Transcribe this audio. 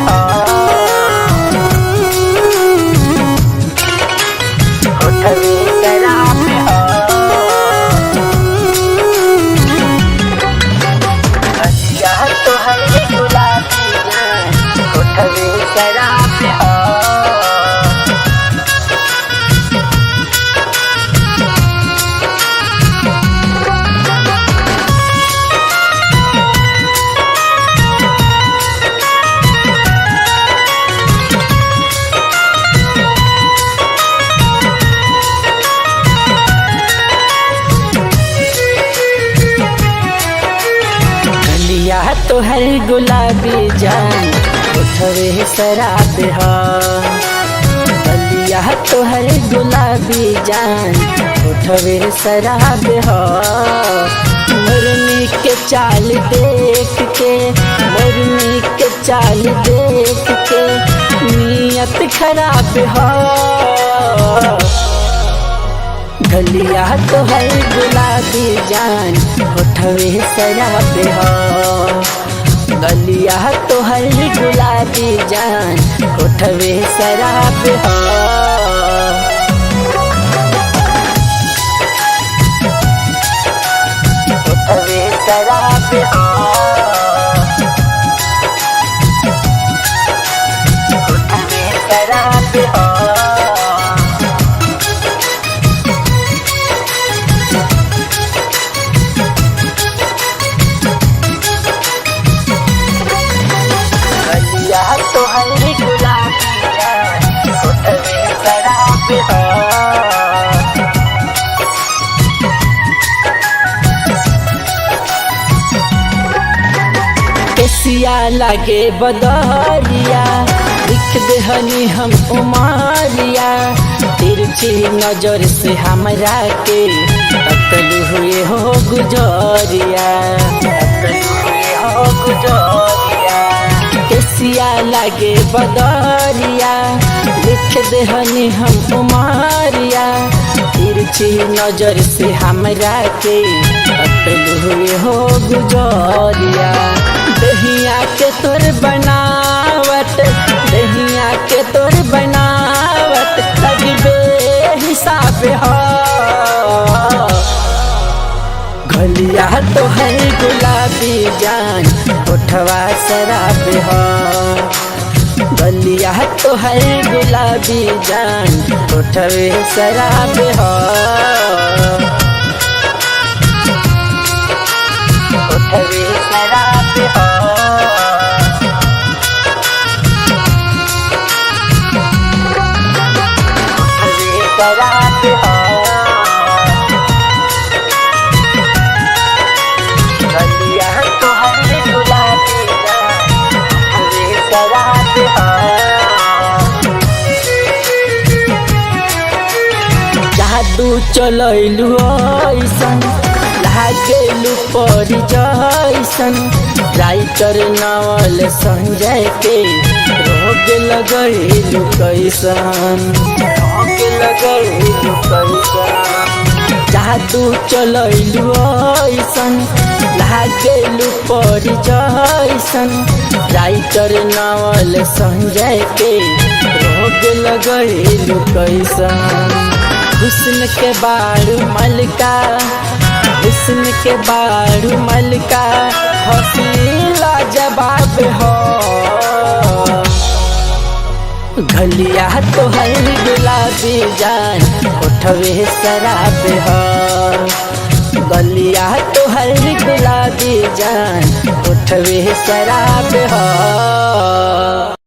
हो, होठवे शराब हो, गलिया तोहर गुलाबी जान, होठवे शराब हो। गलिया तोहर गुलाबी जान, होठवे शराब हो, गलिया तोहर गुलाबी जान, होठवे शराब हो। मुरनी के चाल देख के, मुरनी के चाल देख के नियत खराब हो। गलिया तोहर गुलाबी जान, होठवे शराब हो, गलिया तोहर गुलाबी जान, होठवे शराब हो। होठवे शराब हो, होठवे शराब हो। तोहर गुलाबी जान, होठवे शराब हो। केसिया लागे बदरिया, लिख देहनी हम उमारिया, तिरछी नजर से हमरा के अकल हुए हो गुजरिया, अकल हुए हो गुजरिया। केसिया लागे बदरिया, लिख देहनी हम उमारिया, तिरछी नजर से हमरा के अकल हुए हो गुजरिया। दहिया के तोर बनावट, दहिया के तोर बनावट लगबे हिसाब हो। गलिया तोहर गुलाबी जान, होठवा शराब हो, गलिया तोहर गुलाबी जान, होठवे शराब हो। होठवे शराब हो, होठवे शराब हो। गलिया तोहर गुलाबी जान, होठवे शराब हो। जादू चलैलू ऐसन, लागेलू परी जैसन, राइटर नवल संजय के रोग लगैलू कैसन, रोग लगैलू कैसन। जादू चलैलू ऐसन, लागेलू परी जैसन, राइटर नवल संजय के रोग लगैलू कैसन। हुस्न के बारू मलका, हुस्न के बारू मलका, हसीला जवाब हो। गलिया तोहर गुलाबी जान, होठवे शराब हो, गलिया तोहर गुलाबी जान, होठवे शराब हो।